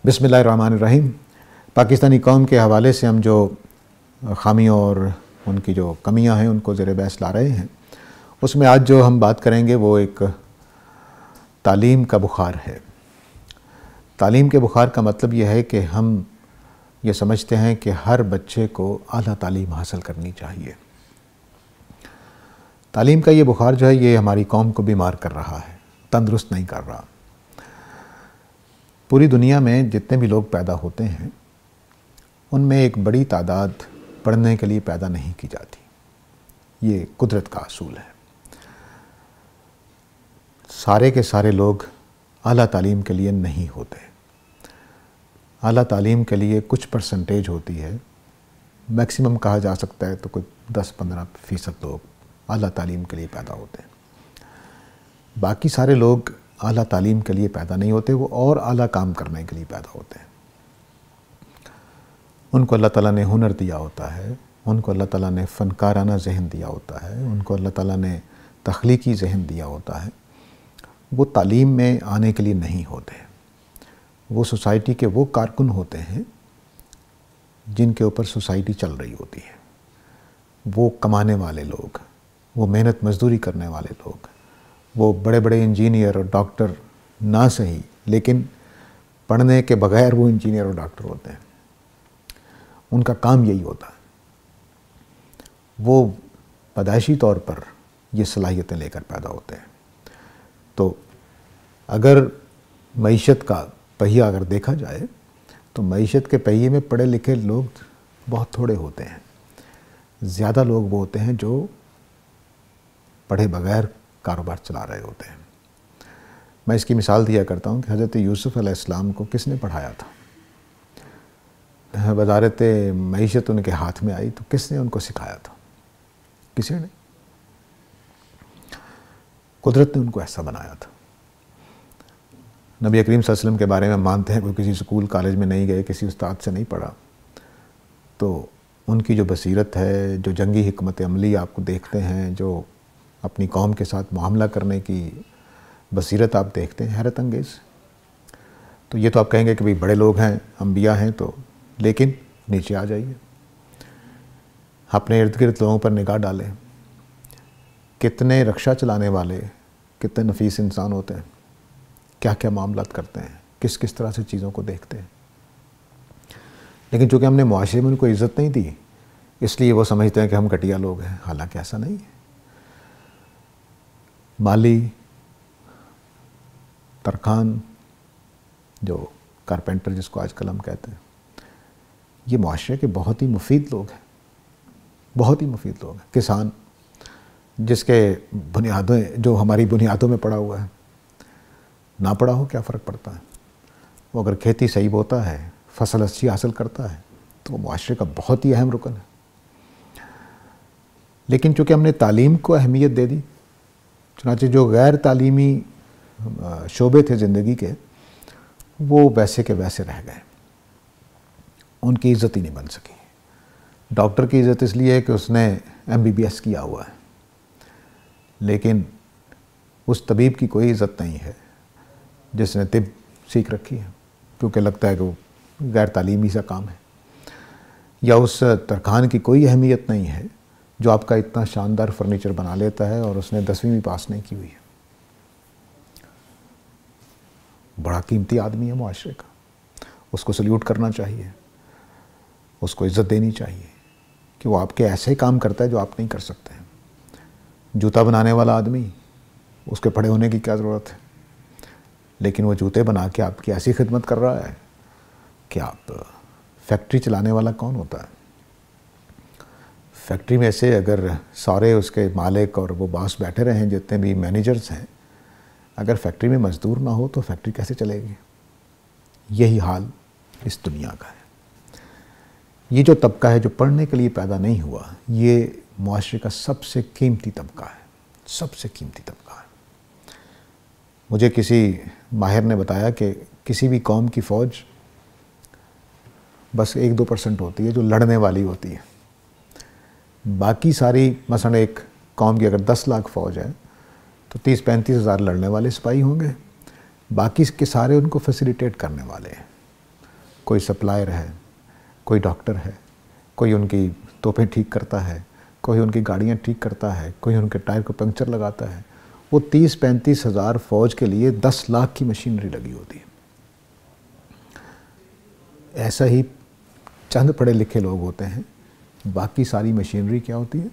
بسم اللہ الرحمن الرحیم۔ پاکستانی قوم کے حوالے سے ہم جو خامیوں اور ان کی جو کمیاں ہیں ان کو زیر بحث لا رہے ہیں، اس میں آج جو ہم بات کریں گے وہ ایک تعلیم کا بخار ہے۔ تعلیم کے بخار کا مطلب یہ ہے کہ ہم یہ سمجھتے ہیں کہ ہر بچے کو اعلیٰ تعلیم حاصل کرنی چاہیے۔ تعلیم کا یہ بخار جو ہے یہ ہماری قوم کو بیمار کر رہا ہے، تندرست نہیں کر رہا۔ پوری دنیا میں جتنے بھی لوگ پیدا ہوتے ہیں ان میں ایک بڑی تعداد پڑھنے کے لیے پیدا نہیں کی جاتی۔ یہ قدرت کا اصول ہے۔ سارے کے سارے لوگ اعلیٰ تعلیم کے لیے نہیں ہوتے۔ اعلیٰ تعلیم کے لیے کچھ پرسنٹیج ہوتی ہے، میکسیمم کہا جا سکتا ہے تو کوئی 10-15% لوگ اعلیٰ تعلیم کے لیے پیدا ہوتے ہیں۔ باقی سارے لوگ اعلیٰ تعلیم کے لیے پیدا نہیں ہوتے، وہ اور اعلیٰ کام کرنے کے لیے پیدا ہوتے ہیں۔ ان کو اللہ تعالیٰ نے ہنر دیا ہوتا ہے، ان کو اللہ تعالیٰ نے فنکارانہ ذہن دیا ہوتا ہے، ان کو اللہ تعالیٰ نے تخلیقی ذہن دیا ہوتا ہے۔ وہ تعلیم میں آنے کے لیے نہیں ہوتے۔ وہ سوسائٹی کے وہ کارکن ہوتے ہیں جن کے اوپر سوسائٹی چل رہی ہوتی ہے۔ وہ کمانے والے لوگ، وہ محنت مزدوری کرنے والے لوگ، وہ بڑے بڑے انجینئر اور ڈاکٹر نہ صحیح لیکن پڑھنے کے بغیر وہ انجینئر اور ڈاکٹر ہوتے ہیں۔ ان کا کام یہی ہوتا ہے۔ وہ پیدائشی طور پر یہ صلاحیتیں لے کر پیدا ہوتے ہیں۔ تو اگر معیشت کا پہیہ اگر دیکھا جائے تو معیشت کے پہیے میں پڑھے لکھے لوگ بہت تھوڑے ہوتے ہیں۔ زیادہ لوگ وہ ہوتے ہیں جو پڑھے بغیر کاروبار چلا رہے ہوتے ہیں۔ میں اس کی مثال دیا کرتا ہوں کہ حضرت یوسف علیہ السلام کو کس نے پڑھایا تھا؟ وزارت معیشت ان کے ہاتھ میں آئی تو کس نے ان کو سکھایا تھا؟ کسی نے۔ قدرت نے ان کو ایسا بنایا تھا۔ نبی کریم صلی اللہ علیہ وسلم کے بارے میں مانتے ہیں کوئی کسی سکول کالج میں نہیں گئے، کسی استاد سے نہیں پڑھا، تو ان کی جو بصیرت ہے، جو جنگی حکمت عملی آپ کو دیکھتے ہیں، جو اپنی قوم کے ساتھ معاملہ کرنے کی بصیرت آپ دیکھتے ہیں، حیرت انگیز۔ تو یہ تو آپ کہیں گے کہ بھئی بڑے لوگ ہیں، انبیاء ہیں، تو لیکن نیچے آ جائیے، اپنے ارد گرد لوگوں پر نگاہ ڈالیں۔ کتنے رکشہ چلانے والے، کتنے نفیس انسان ہوتے ہیں، کیا کیا معاملات کرتے ہیں، کس کس طرح سے چیزوں کو دیکھتے ہیں۔ لیکن چونکہ ہم نے معاشرے میں ان کو عزت نہیں دی، اس لیے وہ سمجھتے ہیں کہ ہم گھٹیا لوگ ہیں، حالانکہ ایسا نہیں ہے۔ مالی، ترخان، جو کارپینٹر جس کو آج کل ہم کہتے ہیں، یہ معاشرے کے بہت ہی مفید لوگ ہیں، بہت ہی مفید لوگ ہیں۔ کسان جس کے بنیادیں جو ہماری بنیادوں میں پڑا ہوا ہے، نہ پڑا ہو کیا فرق پڑتا ہے؟ وہ اگر کھیتی صحیح بوتا ہے، فصل اچھی حاصل کرتا ہے تو وہ معاشرے کا بہت ہی اہم رکن ہے۔ لیکن چونکہ ہم نے تعلیم کو اہمیت دے دی، چنانچہ جو غیر تعلیمی شعبے تھے زندگی کے وہ ویسے کے ویسے رہ گئے، ان کی عزت ہی نہیں بن سکی۔ ڈاکٹر کی عزت اس لیے ہے کہ اس نے MBBS کیا ہوا ہے، لیکن اس طبیب کی کوئی عزت نہیں ہے جس نے طب سیکھ رکھی ہے، کیونکہ لگتا ہے کہ وہ غیر تعلیمی سا کام ہے۔ یا اس ترخان کی کوئی اہمیت نہیں ہے جو آپ کا اتنا شاندار فرنیچر بنا لیتا ہے اور اس نے 10ویں بھی پاس نہیں کی ہوئی ہے۔ بڑا قیمتی آدمی ہے معاشرے کا، اس کو سلیوٹ کرنا چاہیے، اس کو عزت دینی چاہیے کہ وہ آپ کے ایسے ہی کام کرتا ہے جو آپ نہیں کر سکتے ہیں۔ جوتا بنانے والا آدمی، اس کے پڑھے ہونے کی کیا ضرورت ہے؟ لیکن وہ جوتے بنا کے آپ کی ایسی خدمت کر رہا ہے کہ آپ فیکٹری چلانے والا کون ہوتا ہے؟ فیکٹری میں سے اگر سارے اس کے مالک اور وہ باس بیٹھے رہیں، جتنے بھی مینیجرز ہیں، اگر فیکٹری میں مزدور نہ ہو تو فیکٹری کیسے چلے گی؟ یہی حال اس دنیا کا ہے۔ یہ جو طبقہ ہے جو پڑھنے کے لیے پیدا نہیں ہوا، یہ معاشرے کا سب سے قیمتی طبقہ ہے، سب سے قیمتی طبقہ ہے۔ مجھے کسی ماہر نے بتایا کہ کسی بھی قوم کی فوج بس 1-2% ہوتی ہے جو لڑنے والی ہوتی ہے۔ باقی ساری، مثلا ایک قوم کی اگر 10 لاکھ فوج ہے تو 30-35 ہزار لڑنے والے سپاہی ہوں گے، باقی کے سارے ان کو فیسیلیٹیٹ کرنے والے ہیں، کوئی سپلائر ہے، کوئی ڈاکٹر ہے، کوئی ان کی توپیں ٹھیک کرتا ہے، کوئی ان کی گاڑیاں ٹھیک کرتا ہے، کوئی ان کے ٹائر کو پنکچر لگاتا ہے. وہ 30-35 ہزار فوج کے لیے 10 لاکھ کی مشینری لگی ہوتی ہے. ایسا ہی چند پڑھے لکھے لوگ ہوتے ہیں، باقی ساری مشینری کیا ہوتی ہے،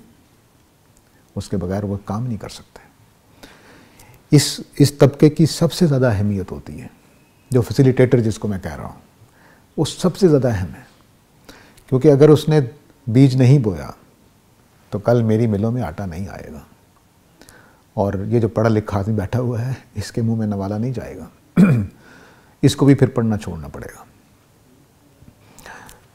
اس کے بغیر وہ کام نہیں کر سکتے. اس طبقے کی سب سے زیادہ اہمیت ہوتی ہے، جو فیسیلیٹیٹر جس کو میں کہہ رہا ہوں، وہ سب سے زیادہ اہم ہے. کیونکہ اگر اس نے بیج نہیں بویا تو کل میری ملوں میں آٹا نہیں آئے گا، اور یہ جو پڑھا لکھا آدمی بیٹھا ہوا ہے اس کے منہ میں نوالا نہیں جائے گا. اس کو بھی پھر پڑھنا چھوڑنا پڑے گا.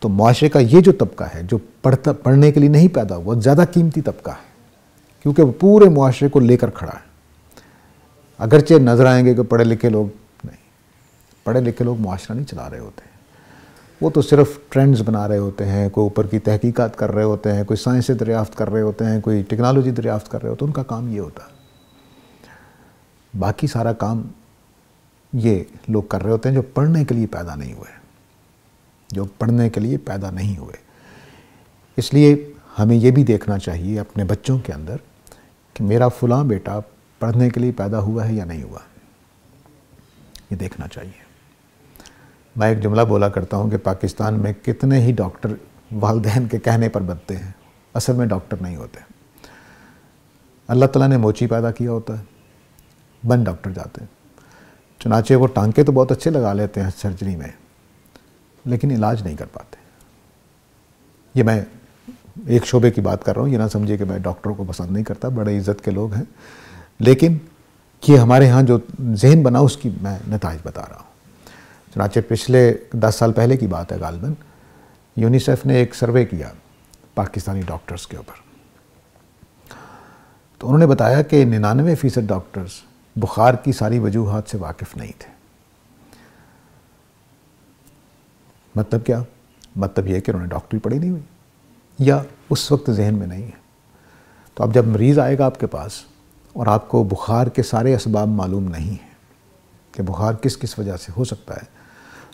تو معاشرے کا یہ جو طبقہ ہے جو پڑھنے کے لیے نہیں پیدا ہوا، زیادہ قیمتی طبقہ ہے، کیونکہ وہ پورے معاشرے کو لے کر کھڑا ہے. اگرچہ نظر آئیں گے کہ پڑھے لکھے لوگ نہیں، پڑھے لکھے لوگ معاشرہ نہیں چلا رہے ہوتے ہیں. وہ تو صرف ٹرینڈز بنا رہے ہوتے ہیں، کوئی اوپر کی تحقیقات کر رہے ہوتے ہیں، کوئی سائنس سے دریافت کر رہے ہوتے ہیں، کوئی ٹیکنالوجی دریافت کر رہے ہوتے ہیں. ان کا کام یہ ہوتا ہے. باقی سارا کام یہ لوگ کر رہے ہوتے ہیں جو پڑھنے کے لیے پیدا نہیں ہوئے، جو پڑھنے کے لیے پیدا نہیں ہوئے. اس لیے ہمیں یہ بھی دیکھنا چاہیے اپنے بچوں کے اندر کہ میرا فلاں بیٹا پڑھنے کے لیے پیدا ہوا ہے یا نہیں ہوا، یہ دیکھنا چاہیے. میں ایک جملہ بولا کرتا ہوں کہ پاکستان میں کتنے ہی ڈاکٹر والدین کے کہنے پر بنتے ہیں، اصل میں ڈاکٹر نہیں ہوتے. اللہ تعالیٰ نے موچی پیدا کیا ہوتا ہے، بن ڈاکٹر جاتے ہیں. چنانچہ وہ ٹانکے تو بہت اچھے لگا لیتے ہیں سرجری میں، لیکن علاج نہیں کر پاتے. یہ میں ایک شعبے کی بات کر رہا ہوں، یہ نہ سمجھے کہ میں ڈاکٹروں کو پسند نہیں کرتا، بڑے عزت کے لوگ ہیں، لیکن یہ ہمارے ہاں جو ذہن بنا اس کی میں نتائج بتا رہا ہوں. چنانچہ پچھلے 10 سال پہلے کی بات ہے غالباً، یونیسیف نے ایک سروے کیا پاکستانی ڈاکٹرز کے اوپر. تو انہوں نے بتایا کہ 99% ڈاکٹرز بخار کی ساری وجوہات سے واقف نہیں تھے. مطلب کیا؟ مطلب یہ کہ انہوں نے ڈاکٹری پڑھی نہیں ہوئی یا اس وقت ذہن میں نہیں ہے. تو اب جب مریض آئے گا آپ کے پاس اور آپ کو بخار کے سارے اسباب معلوم نہیں ہیں کہ بخار کس کس وجہ سے ہو سکتا ہے،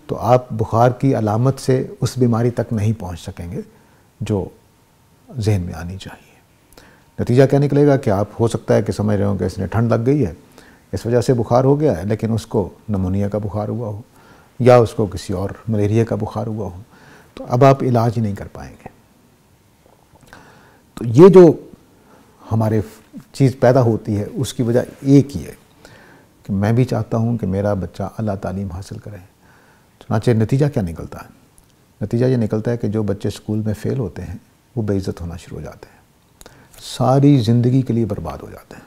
تو آپ بخار کی علامت سے اس بیماری تک نہیں پہنچ سکیں گے جو ذہن میں آنی چاہیے. نتیجہ کیا نکلے گا کہ آپ ہو سکتا ہے کہ سمجھ رہے ہوں کہ اس نے ٹھنڈ لگ گئی ہے اس وجہ سے بخار ہو گیا ہے، لیکن اس کو نمونیا کا بخار ہوا ہو یا اس کو کسی اور ملیریا کا بخار ہوا ہو، تو اب آپ علاج ہی نہیں کر پائیں گے. تو یہ جو ہمارے چیز پیدا ہوتی ہے اس کی وجہ ایک ہی ہے کہ میں بھی چاہتا ہوں کہ میرا بچہ اعلیٰ تعلیم حاصل کرے. چنانچہ نتیجہ کیا نکلتا ہے؟ نتیجہ یہ نکلتا ہے کہ جو بچے اسکول میں فیل ہوتے ہیں وہ بے عزت ہونا شروع ہو جاتے ہیں، ساری زندگی کے لیے برباد ہو جاتے ہیں،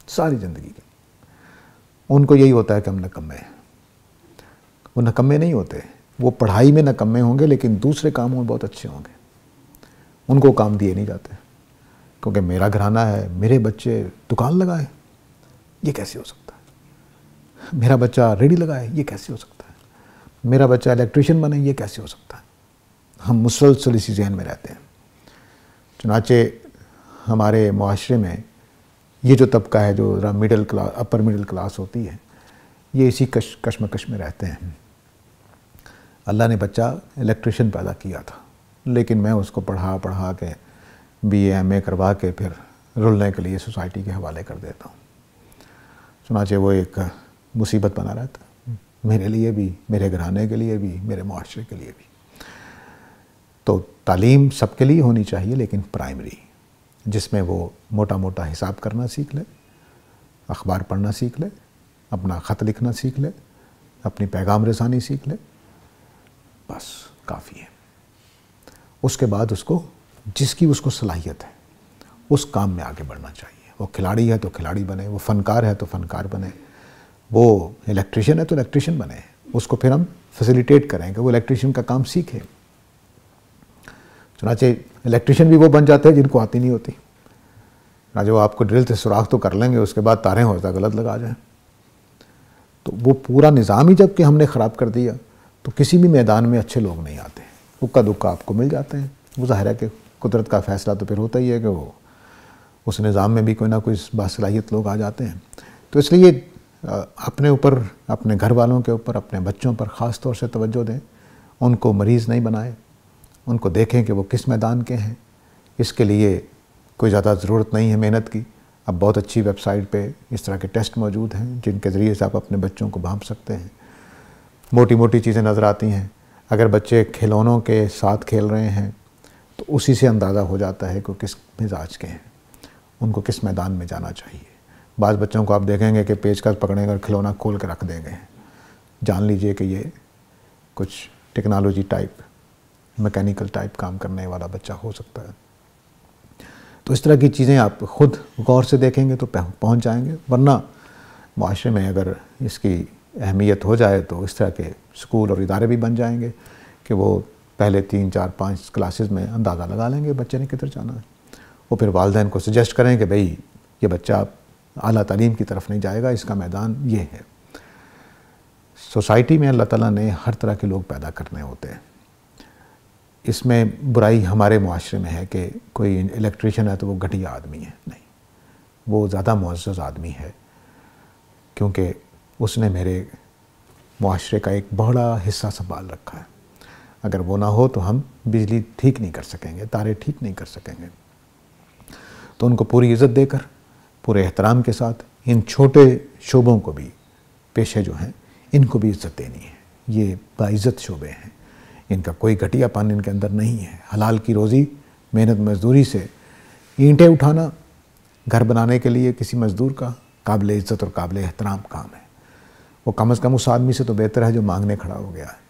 ساری زندگی کے. ان کو یہی ہوتا ہے کہ ہم نکمے ہیں. وہ نکمے نہیں ہوتے، وہ پڑھائی میں نکمے ہوں گے لیکن دوسرے کاموں میں بہت اچھے ہوں گے. ان کو کام دیے نہیں جاتے کیونکہ میرا گھرانہ ہے، میرے بچے دکان لگائیں، یہ کیسے ہو سکتا ہے؟ میرا بچہ ریڑھی لگائے، یہ کیسے ہو سکتا ہے؟ میرا بچہ الیکٹریشین بنے، یہ کیسے ہو سکتا ہے؟ ہم مسلسل اسی ذہن میں رہتے ہیں. چنانچہ ہمارے معاشرے میں یہ جو طبقہ ہے جو middle class, upper middle class ہوتی ہے، یہ اسی کشمکش میں رہتے ہیں. اللہ نے بچہ الیکٹریشین پیدا کیا تھا، لیکن میں اس کو پڑھا کے بی اے ایم اے کروا کے پھر رلنے کے لیے سوسائٹی کے حوالے کر دیتا ہوں. چنانچہ وہ ایک مصیبت بنا رہتا ہے میرے لیے بھی، میرے گھرانے کے لیے بھی، میرے معاشرے کے لیے بھی. تو تعلیم سب کے لیے ہونی چاہیے، لیکن پرائمری، جس میں وہ موٹا موٹا حساب کرنا سیکھ لے، اخبار پڑھنا سیکھ لے، اپنا خط لکھنا سیکھ لے، اپنی پیغام رسانی سیکھ لے، بس کافی ہے. اس کے بعد اس کو جس کی اس کو صلاحیت ہے اس کام میں آگے بڑھنا چاہیے. وہ کھلاڑی ہے تو کھلاڑی بنے، وہ فنکار ہے تو فنکار بنے، وہ الیکٹریشین ہے تو الیکٹریشین بنے. اس کو پھر ہم فیسیلیٹیٹ کریں کہ وہ الیکٹریشین کا کام سیکھے. چنانچہ الیکٹریشین بھی وہ بن جاتے ہیں جن کو آتی نہیں ہوتی. چنانچہ وہ آپ کو ڈرل سے سوراخ تو کر لیں گے، اس کے بعد تاریں ہوتا غلط لگا جائیں. تو وہ پورا نظام ہی جب کہ ہم نے خراب کر دیا تو کسی بھی میدان میں اچھے لوگ نہیں آتے. اکا دکا آپ کو مل جاتے ہیں. وہ ظاہر ہے کہ قدرت کا فیصلہ تو پھر ہوتا ہی ہے کہ وہ اس نظام میں بھی کوئی نہ کوئی باصلاحیت لوگ آ جاتے ہیں. تو اس لیے اپنے اوپر، اپنے گھر والوں کے اوپر، اپنے بچوں پر خاص طور سے توجہ دیں ان کو مریض نہیں بنائیں، ان کو دیکھیں کہ وہ کس میدان کے ہیں. اس کے لیے کوئی زیادہ ضرورت نہیں ہے محنت کی. اب بہت اچھی ویب سائٹ پہ اس طرح کے ٹیسٹ موجود ہیں جن کے ذریعے سے آپ اپنے بچوں کو بھانپ سکتے ہیں. موٹی موٹی چیزیں نظر آتی ہیں. اگر بچے کھلونوں کے ساتھ کھیل رہے ہیں تو اسی سے اندازہ ہو جاتا ہے کہ کس مزاج کے ہیں، ان کو کس میدان میں جانا چاہیے. بعض بچوں کو آپ دیکھیں گے کہ پیچکس پکڑیں گے اور کھلونا کھول کے رکھ دیں گے. جان لیجئے کہ یہ کچھ ٹیکنالوجی ٹائپ، میکینیکل ٹائپ کام کرنے والا بچہ ہو سکتا ہے. تو اس طرح کی چیزیں آپ خود غور سے دیکھیں گے تو پہنچ جائیں گے. ورنہ معاشرے میں اگر اس کی اہمیت ہو جائے تو اس طرح کے اسکول اور ادارے بھی بن جائیں گے کہ وہ پہلے 3 4 5 کلاسز میں اندازہ لگا لیں گے بچے نے کدھر جانا ہے. وہ پھر والدین کو سجیسٹ کریں کہ بھئی یہ بچہ اعلیٰ تعلیم کی طرف نہیں جائے گا، اس کا میدان یہ ہے. سوسائٹی میں اللہ تعالیٰ نے ہر طرح کے لوگ پیدا کرنے ہوتے ہیں. اس میں برائی ہمارے معاشرے میں ہے کہ کوئی الیکٹریشین ہے تو وہ گھٹیا آدمی ہے. نہیں، وہ زیادہ معزز آدمی ہے کیونکہ اس نے میرے معاشرے کا ایک بڑا حصہ سنبھال رکھا ہے. اگر وہ نہ ہو تو ہم بجلی ٹھیک نہیں کر سکیں گے، تارے ٹھیک نہیں کر سکیں گے. تو ان کو پوری عزت دے کر، پورے احترام کے ساتھ ان چھوٹے شعبوں کو بھی، پیشے جو ہیں ان کو بھی عزت دینی ہے. یہ باعزت شعبے ہیں، ان کا کوئی گھٹیا پان ان کے اندر نہیں ہے. حلال کی روزی، محنت مزدوری سے اینٹیں اٹھانا گھر بنانے کے لیے کسی مزدور کا قابل عزت اور قابل احترام کام ہے. وہ کم از کم اس آدمی سے تو بہتر ہے جو مانگنے کھڑا ہو گیا ہے،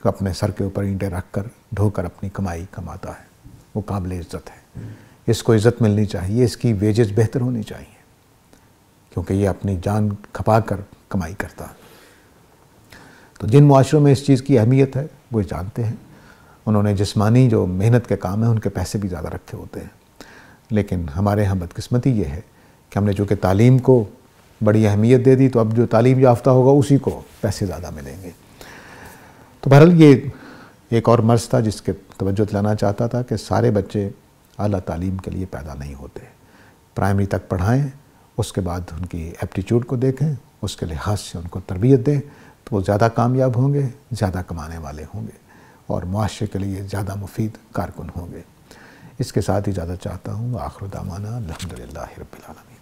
کہ اپنے سر کے اوپر اینٹیں رکھ کر ڈھو کر اپنی کمائی کماتا ہے. وہ قابل عزت ہے، اس کو عزت ملنی چاہیے، اس کی ویجز بہتر ہونی چاہیے کیونکہ یہ اپنی جان کھپا کر کمائی کرتا ہے. تو جن معاشروں میں اس چیز کی اہمیت ہے وہ جانتے ہیں. انہوں نے جسمانی جو محنت کے کام ہیں ان کے پیسے بھی زیادہ رکھے ہوتے ہیں. لیکن ہمارے ہاں بدقسمتی یہ ہے کہ ہم نے چونکہ تعلیم کو بڑی اہمیت دے دی تو اب جو تعلیم یافتہ ہوگا اسی کو پیسے زیادہ ملیں گے. تو بہرحال یہ ایک اور مرض تھا جس کے توجہ دلانا چاہتا تھا کہ سارے بچے اعلیٰ تعلیم کے لیے پیدا نہیں ہوتے. پرائمری تک پڑھائیں، اس کے بعد ان کی ایپٹیچیوڈ کو دیکھیں، اس کے لحاظ سے ان کو تربیت دیں تو وہ زیادہ کامیاب ہوں گے، زیادہ کمانے والے ہوں گے اور معاشرے کے لیے زیادہ مفید کارکن ہوں گے. اس کے ساتھ اجازت چاہتا ہوں. آخر دعوانا الحمدللہ رب العالمین.